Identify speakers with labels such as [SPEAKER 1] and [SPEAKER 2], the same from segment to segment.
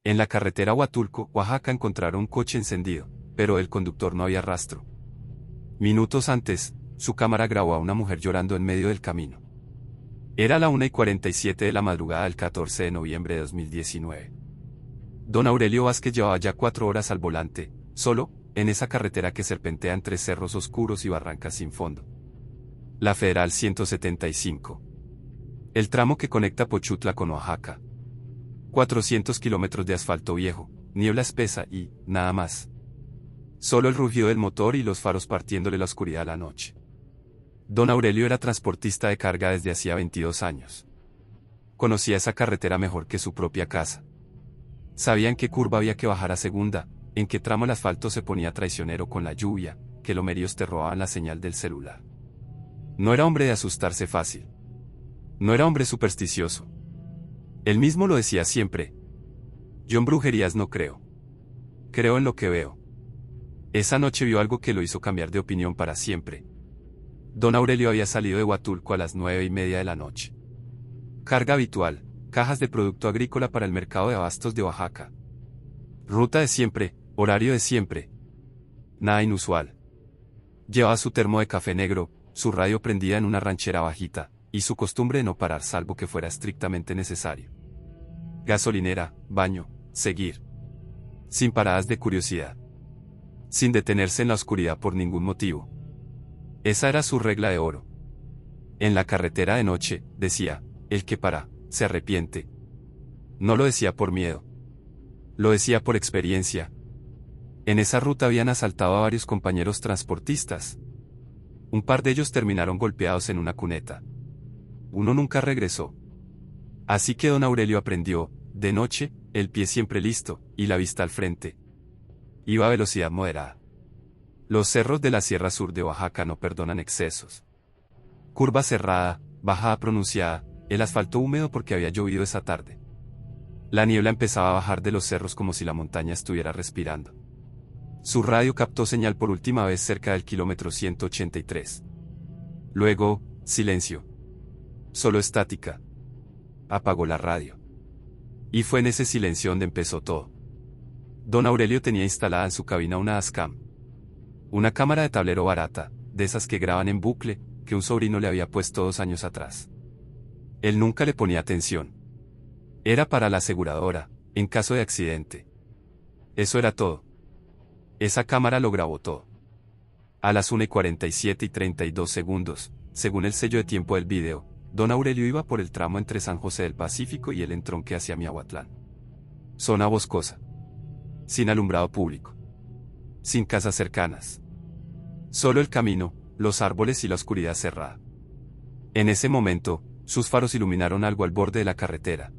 [SPEAKER 1] En la carretera Huatulco, Oaxaca encontraron un coche encendido, pero del conductor no había rastro. Minutos antes, su cámara grabó a una mujer llorando en medio del camino. Era la 1:47 de la madrugada del 14 de noviembre de 2019. Don Aurelio Vázquez llevaba ya 4 horas al volante, solo, en esa carretera que serpentea entre cerros oscuros y barrancas sin fondo. La Federal 175. El tramo que conecta Pochutla con Oaxaca. 400 kilómetros de asfalto viejo, niebla espesa y, nada más. Solo el rugido del motor y los faros partiéndole la oscuridad a la noche. Don Aurelio era transportista de carga desde hacía 22 años. Conocía esa carretera mejor que su propia casa. Sabía en qué curva había que bajar a segunda, en qué tramo el asfalto se ponía traicionero con la lluvia, que lomerios te robaban la señal del celular. No era hombre de asustarse fácil. No era hombre supersticioso. Él mismo lo decía siempre. Yo en brujerías no creo. Creo en lo que veo. Esa noche vio algo que lo hizo cambiar de opinión para siempre. Don Aurelio había salido de Huatulco a las 9:30 de la noche. Carga habitual, cajas de producto agrícola para el mercado de abastos de Oaxaca. Ruta de siempre, horario de siempre. Nada inusual. Llevaba su termo de café negro, su radio prendida en una ranchera bajita, y su costumbre de no parar salvo que fuera estrictamente necesario. Gasolinera, baño, seguir. Sin paradas de curiosidad. Sin detenerse en la oscuridad por ningún motivo. Esa era su regla de oro. En la carretera de noche, decía, el que para, se arrepiente. No lo decía por miedo. Lo decía por experiencia. En esa ruta habían asaltado a varios compañeros transportistas. Un par de ellos terminaron golpeados en una cuneta. Uno nunca regresó. Así que don Aurelio aprendió, de noche, el pie siempre listo, y la vista al frente. Iba a velocidad moderada. Los cerros de la Sierra Sur de Oaxaca no perdonan excesos. Curva cerrada, bajada pronunciada, el asfalto húmedo porque había llovido esa tarde. La niebla empezaba a bajar de los cerros como si la montaña estuviera respirando. Su radio captó señal por última vez cerca del kilómetro 183. Luego, silencio. Solo estática. Apagó la radio. Y fue en ese silencio donde empezó todo. Don Aurelio tenía instalada en su cabina una ASCAM. Una cámara de tablero barata, de esas que graban en bucle, que un sobrino le había puesto 2 años atrás. Él nunca le ponía atención. Era para la aseguradora, en caso de accidente. Eso era todo. Esa cámara lo grabó todo. A las 1:47:32, según el sello de tiempo del video, don Aurelio iba por el tramo entre San José del Pacífico y el entronque hacia Miahuatlán. Zona boscosa. Sin alumbrado público. Sin casas cercanas. Solo el camino, los árboles y la oscuridad cerrada. En ese momento, sus faros iluminaron algo al borde de la carretera.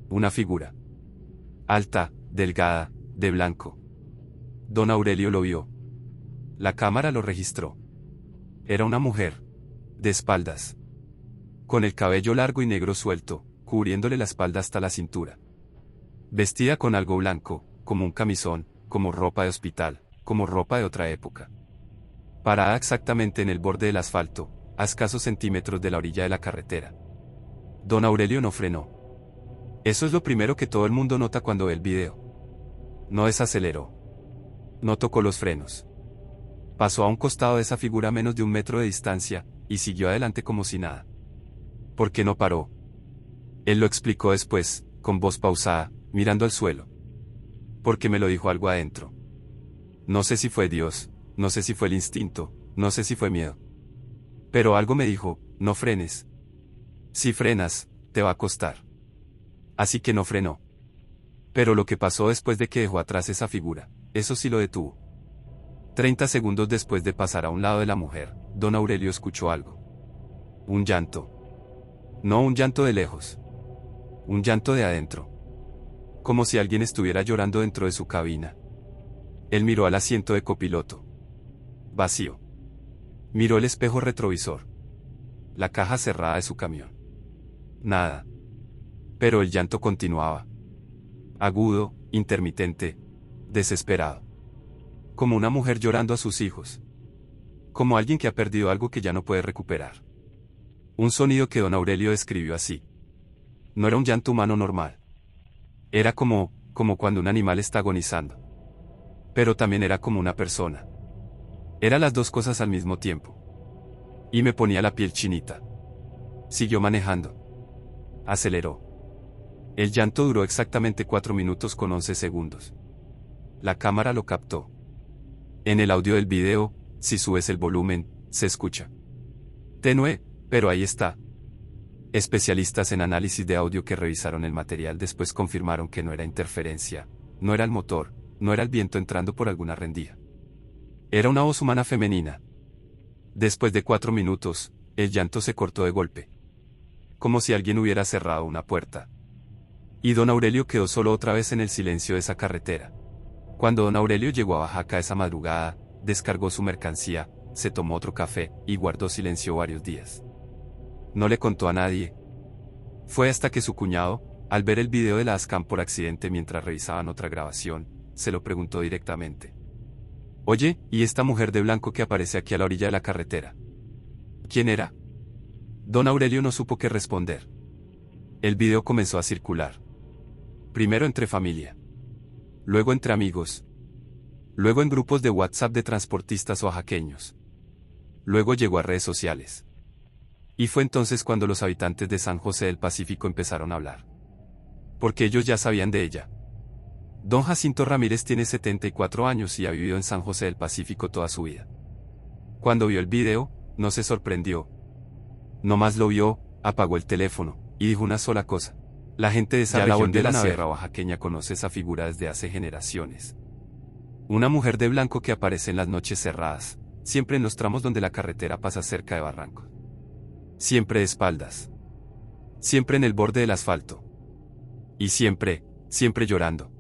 [SPEAKER 1] Una figura. Alta, delgada, de blanco. Don Aurelio lo vio. La cámara lo registró. Era una mujer. De espaldas. Con el cabello largo y negro suelto, cubriéndole la espalda hasta la cintura. Vestida con algo blanco, como un camisón, como ropa de hospital, como ropa de otra época. Parada exactamente en el borde del asfalto, a escasos centímetros de la orilla de la carretera. Don Aurelio no frenó. Eso es lo primero que todo el mundo nota cuando ve el video. No desaceleró. No tocó los frenos. Pasó a un costado de esa figura a menos de 1 metro de distancia, y siguió adelante como si nada. ¿Por qué no paró? Él lo explicó después, con voz pausada, mirando al suelo. Porque me lo dijo algo adentro. No sé si fue Dios, no sé si fue el instinto, no sé si fue miedo. Pero algo me dijo, no frenes. Si frenas, te va a costar. Así que no frenó. Pero lo que pasó después de que dejó atrás esa figura, eso sí lo detuvo. 30 segundos después de pasar a un lado de la mujer, don Aurelio escuchó algo. Un llanto. No un llanto de lejos. Un llanto de adentro. Como si alguien estuviera llorando dentro de su cabina. Él miró al asiento de copiloto. Vacío. Miró el espejo retrovisor. La caja cerrada de su camión. Nada. Pero el llanto continuaba. Agudo, intermitente, desesperado. Como una mujer llorando a sus hijos. Como alguien que ha perdido algo que ya no puede recuperar. Un sonido que don Aurelio describió así. No era un llanto humano normal. Era como como cuando un animal está agonizando. Pero también era como una persona. Era las dos cosas al mismo tiempo. Y me ponía la piel chinita. Siguió manejando. Aceleró. El llanto duró exactamente 4 minutos con 11 segundos. La cámara lo captó. En el audio del video, si subes el volumen, se escucha. Tenue, pero ahí está. Especialistas en análisis de audio que revisaron el material después confirmaron que no era interferencia, no era el motor, no era el viento entrando por alguna rendija. Era una voz humana femenina. Después de 4 minutos, el llanto se cortó de golpe. Como si alguien hubiera cerrado una puerta. Y don Aurelio quedó solo otra vez en el silencio de esa carretera. Cuando don Aurelio llegó a Oaxaca esa madrugada, descargó su mercancía, se tomó otro café y guardó silencio varios días. No le contó a nadie. Fue hasta que su cuñado, al ver el video de la ASCAM por accidente mientras revisaban otra grabación, se lo preguntó directamente. Oye, ¿y esta mujer de blanco que aparece aquí a la orilla de la carretera? ¿Quién era? Don Aurelio no supo qué responder. El video comenzó a circular. Primero entre familia. Luego entre amigos. Luego en grupos de WhatsApp de transportistas oaxaqueños. Luego llegó a redes sociales. Y fue entonces cuando los habitantes de San José del Pacífico empezaron a hablar. Porque ellos ya sabían de ella. Don Jacinto Ramírez tiene 74 años y ha vivido en San José del Pacífico toda su vida. Cuando vio el video, no se sorprendió. Nomás lo vio, apagó el teléfono, y dijo una sola cosa. La gente de esa región de la sierra oaxaqueña conoce esa figura desde hace generaciones. Una mujer de blanco que aparece en las noches cerradas, siempre en los tramos donde la carretera pasa cerca de barrancos. Siempre de espaldas. Siempre en el borde del asfalto. Y siempre llorando.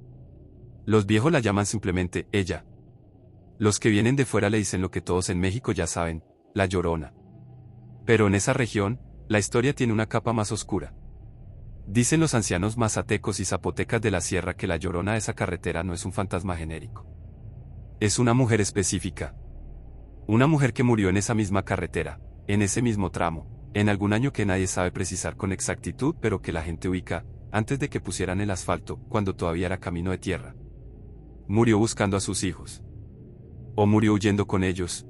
[SPEAKER 1] Los viejos la llaman simplemente ella. Los que vienen de fuera le dicen lo que todos en México ya saben, la Llorona. Pero en esa región, la historia tiene una capa más oscura. Dicen los ancianos mazatecos y zapotecas de la sierra que la Llorona de esa carretera no es un fantasma genérico. Es una mujer específica. Una mujer que murió en esa misma carretera, en ese mismo tramo, en algún año que nadie sabe precisar con exactitud pero que la gente ubica, antes de que pusieran el asfalto, cuando todavía era camino de tierra. Murió buscando a sus hijos. O murió huyendo con ellos.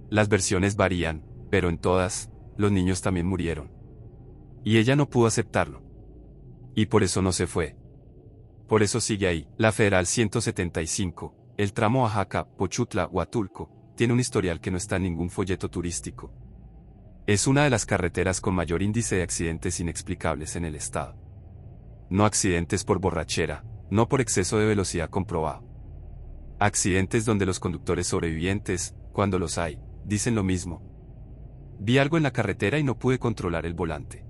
[SPEAKER 1] Las versiones varían, pero en todas, los niños también murieron. Y ella no pudo aceptarlo. Y por eso no se fue. Por eso sigue ahí. La Federal 175, el tramo Oaxaca-Pochutla-Huatulco, tiene un historial que no está en ningún folleto turístico. Es una de las carreteras con mayor índice de accidentes inexplicables en el estado. No accidentes por borrachera, no por exceso de velocidad comprobado. Accidentes donde los conductores sobrevivientes, cuando los hay, dicen lo mismo. Vi algo en la carretera y no pude controlar el volante.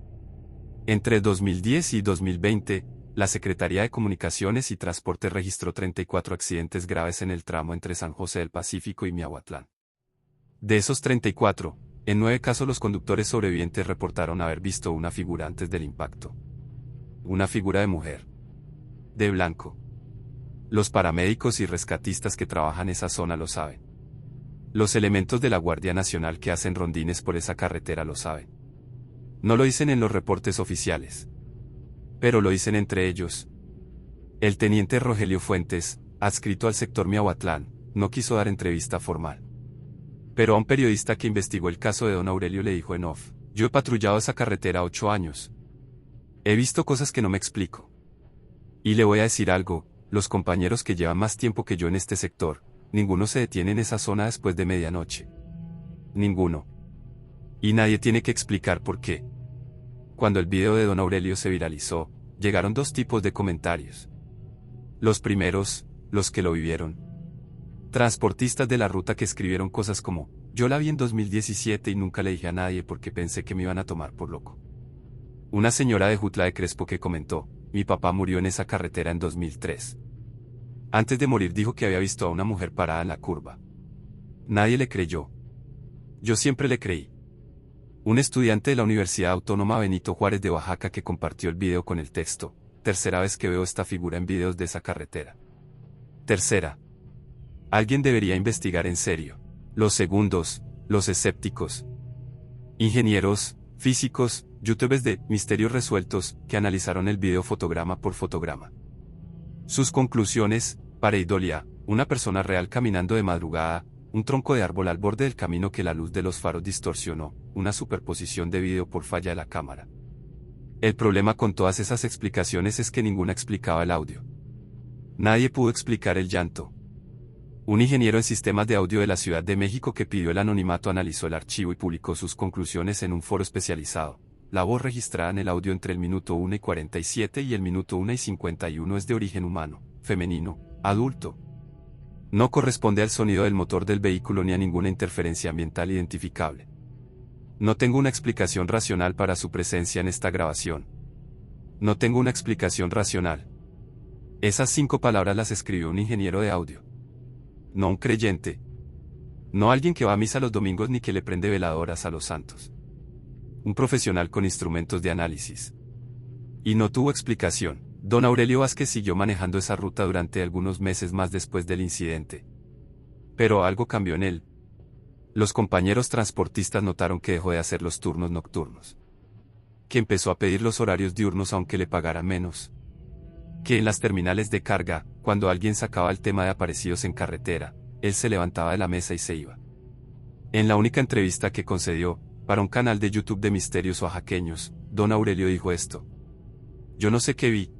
[SPEAKER 1] Entre 2010 y 2020, la Secretaría de Comunicaciones y Transporte registró 34 accidentes graves en el tramo entre San José del Pacífico y Miahuatlán. De esos 34, en 9 casos los conductores sobrevivientes reportaron haber visto una figura antes del impacto. Una figura de mujer. De blanco. Los paramédicos y rescatistas que trabajan esa zona lo saben. Los elementos de la Guardia Nacional que hacen rondines por esa carretera lo saben. No lo dicen en los reportes oficiales. Pero lo dicen entre ellos. El teniente Rogelio Fuentes, adscrito al sector Miahuatlán, no quiso dar entrevista formal. Pero a un periodista que investigó el caso de don Aurelio le dijo en off: yo he patrullado esa carretera 8 años. He visto cosas que no me explico. Y le voy a decir algo, los compañeros que llevan más tiempo que yo en este sector, ninguno se detiene en esa zona después de medianoche. Ninguno. Y nadie tiene que explicar por qué. Cuando el video de don Aurelio se viralizó, llegaron 2 tipos de comentarios. Los primeros, los que lo vivieron. Transportistas de la ruta que escribieron cosas como: yo la vi en 2017 y nunca le dije a nadie porque pensé que me iban a tomar por loco. Una señora de Jutla de Crespo que comentó: mi papá murió en esa carretera en 2003. Antes de morir dijo que había visto a una mujer parada en la curva. Nadie le creyó. Yo siempre le creí. Un estudiante de la Universidad Autónoma Benito Juárez de Oaxaca que compartió el video con el texto: tercera vez que veo esta figura en videos de esa carretera. Tercera. Alguien debería investigar en serio. Los segundos, los escépticos. Ingenieros, físicos, youtubers de Misterios Resueltos, que analizaron el video fotograma por fotograma. Sus conclusiones: pareidolia, una persona real caminando de madrugada, un tronco de árbol al borde del camino que la luz de los faros distorsionó, una superposición de vídeo por falla de la cámara. El problema con todas esas explicaciones es que ninguna explicaba el audio. Nadie pudo explicar el llanto. Un ingeniero en sistemas de audio de la Ciudad de México que pidió el anonimato analizó el archivo y publicó sus conclusiones en un foro especializado. La voz registrada en el audio entre el minuto 1 y 47 y el minuto 1 y 51 es de origen humano, femenino, adulto. No corresponde al sonido del motor del vehículo ni a ninguna interferencia ambiental identificable. No tengo una explicación racional para su presencia en esta grabación. No tengo una explicación racional. Esas 5 palabras las escribió un ingeniero de audio. No un creyente. No alguien que va a misa los domingos ni que le prende veladoras a los santos. Un profesional con instrumentos de análisis. Y no tuvo explicación. Don Aurelio Vázquez siguió manejando esa ruta durante algunos meses más después del incidente. Pero algo cambió en él. Los compañeros transportistas notaron que dejó de hacer los turnos nocturnos. Que empezó a pedir los horarios diurnos aunque le pagaran menos. Que en las terminales de carga, cuando alguien sacaba el tema de aparecidos en carretera, él se levantaba de la mesa y se iba. En la única entrevista que concedió, para un canal de YouTube de misterios oaxaqueños, don Aurelio dijo esto: yo no sé qué vi.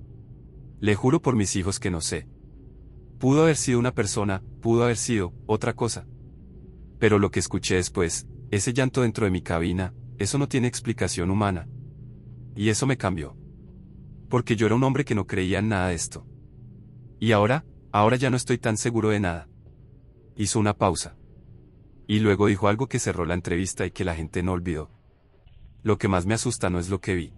[SPEAKER 1] Le juro por mis hijos que no sé. Pudo haber sido una persona, pudo haber sido otra cosa. Pero lo que escuché después, ese llanto dentro de mi cabina, eso no tiene explicación humana. Y eso me cambió. Porque yo era un hombre que no creía en nada de esto. Y ahora ya no estoy tan seguro de nada. Hizo una pausa. Y luego dijo algo que cerró la entrevista y que la gente no olvidó. Lo que más me asusta no es lo que vi.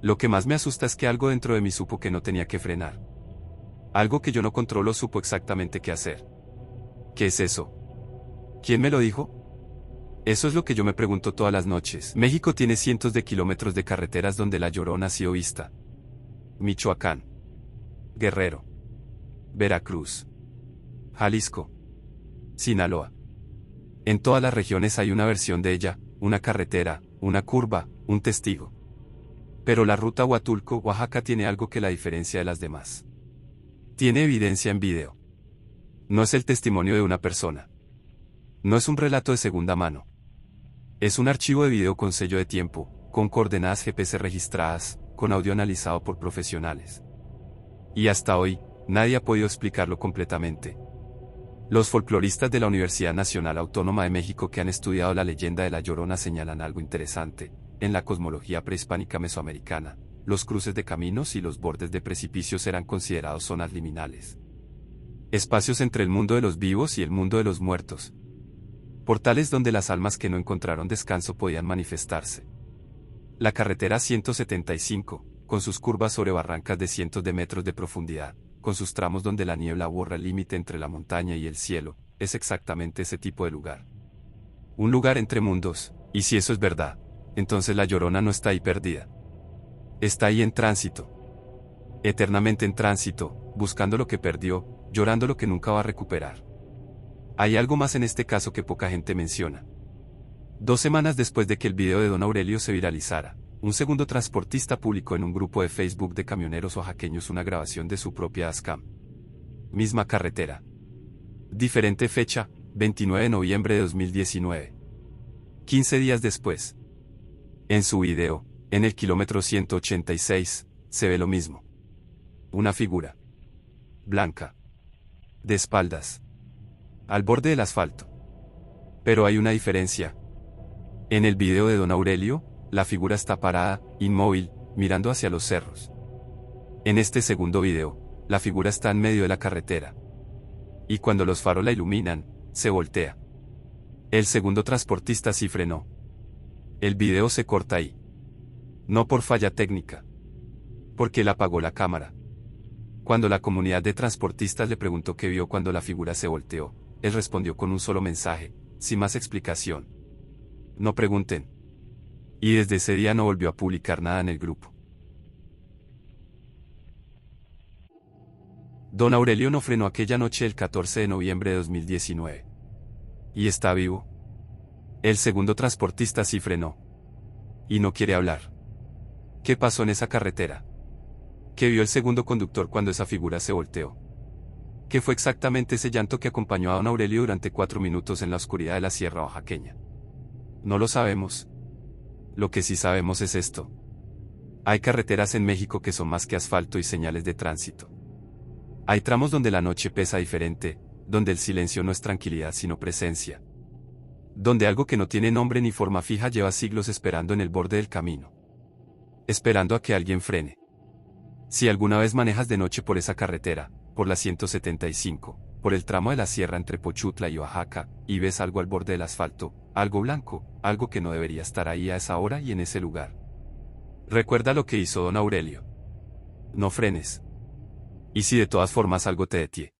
[SPEAKER 1] Lo que más me asusta es que algo dentro de mí supo que no tenía que frenar. Algo que yo no controlo supo exactamente qué hacer. ¿Qué es eso? ¿Quién me lo dijo? Eso es lo que yo me pregunto todas las noches. México tiene cientos de kilómetros de carreteras donde la Llorona ha sido vista. Michoacán, Guerrero, Veracruz, Jalisco, Sinaloa. En todas las regiones hay una versión de ella, una carretera, una curva, un testigo. Pero la ruta Huatulco-Oaxaca tiene algo que la diferencia de las demás. Tiene evidencia en video. No es el testimonio de una persona. No es un relato de segunda mano. Es un archivo de video con sello de tiempo, con coordenadas GPS registradas, con audio analizado por profesionales. Y hasta hoy, nadie ha podido explicarlo completamente. Los folcloristas de la Universidad Nacional Autónoma de México que han estudiado la leyenda de la Llorona señalan algo interesante. En la cosmología prehispánica mesoamericana, los cruces de caminos y los bordes de precipicios eran considerados zonas liminales. Espacios entre el mundo de los vivos y el mundo de los muertos. Portales donde las almas que no encontraron descanso podían manifestarse. La carretera 175, con sus curvas sobre barrancas de cientos de metros de profundidad, con sus tramos donde la niebla borra el límite entre la montaña y el cielo, es exactamente ese tipo de lugar. Un lugar entre mundos, y si eso es verdad, entonces la Llorona no está ahí perdida. Está ahí en tránsito. Eternamente en tránsito, buscando lo que perdió, llorando lo que nunca va a recuperar. Hay algo más en este caso que poca gente menciona. 2 semanas después de que el video de don Aurelio se viralizara, un segundo transportista publicó en un grupo de Facebook de camioneros oaxaqueños una grabación de su propia Dashcam. Misma carretera. Diferente fecha, 29 de noviembre de 2019. 15 días después. En su video, en el kilómetro 186, se ve lo mismo. Una figura. Blanca. De espaldas. Al borde del asfalto. Pero hay una diferencia. En el video de don Aurelio, la figura está parada, inmóvil, mirando hacia los cerros. En este segundo video, la figura está en medio de la carretera. Y cuando los faros la iluminan, se voltea. El segundo transportista sí frenó. El video se corta ahí. No por falla técnica. Porque él apagó la cámara. Cuando la comunidad de transportistas le preguntó qué vio cuando la figura se volteó, él respondió con un solo mensaje, sin más explicación. No pregunten. Y desde ese día no volvió a publicar nada en el grupo. Don Aurelio no frenó aquella noche el 14 de noviembre de 2019. ¿Y está vivo? El segundo transportista sí frenó. Y no quiere hablar. ¿Qué pasó en esa carretera? ¿Qué vio el segundo conductor cuando esa figura se volteó? ¿Qué fue exactamente ese llanto que acompañó a don Aurelio durante 4 minutos en la oscuridad de la sierra oaxaqueña? No lo sabemos. Lo que sí sabemos es esto. Hay carreteras en México que son más que asfalto y señales de tránsito. Hay tramos donde la noche pesa diferente, donde el silencio no es tranquilidad sino presencia. Donde algo que no tiene nombre ni forma fija lleva siglos esperando en el borde del camino. Esperando a que alguien frene. Si alguna vez manejas de noche por esa carretera, por la 175, por el tramo de la sierra entre Pochutla y Oaxaca, y ves algo al borde del asfalto, algo blanco, algo que no debería estar ahí a esa hora y en ese lugar. Recuerda lo que hizo don Aurelio. No frenes. Y si de todas formas algo te detiene,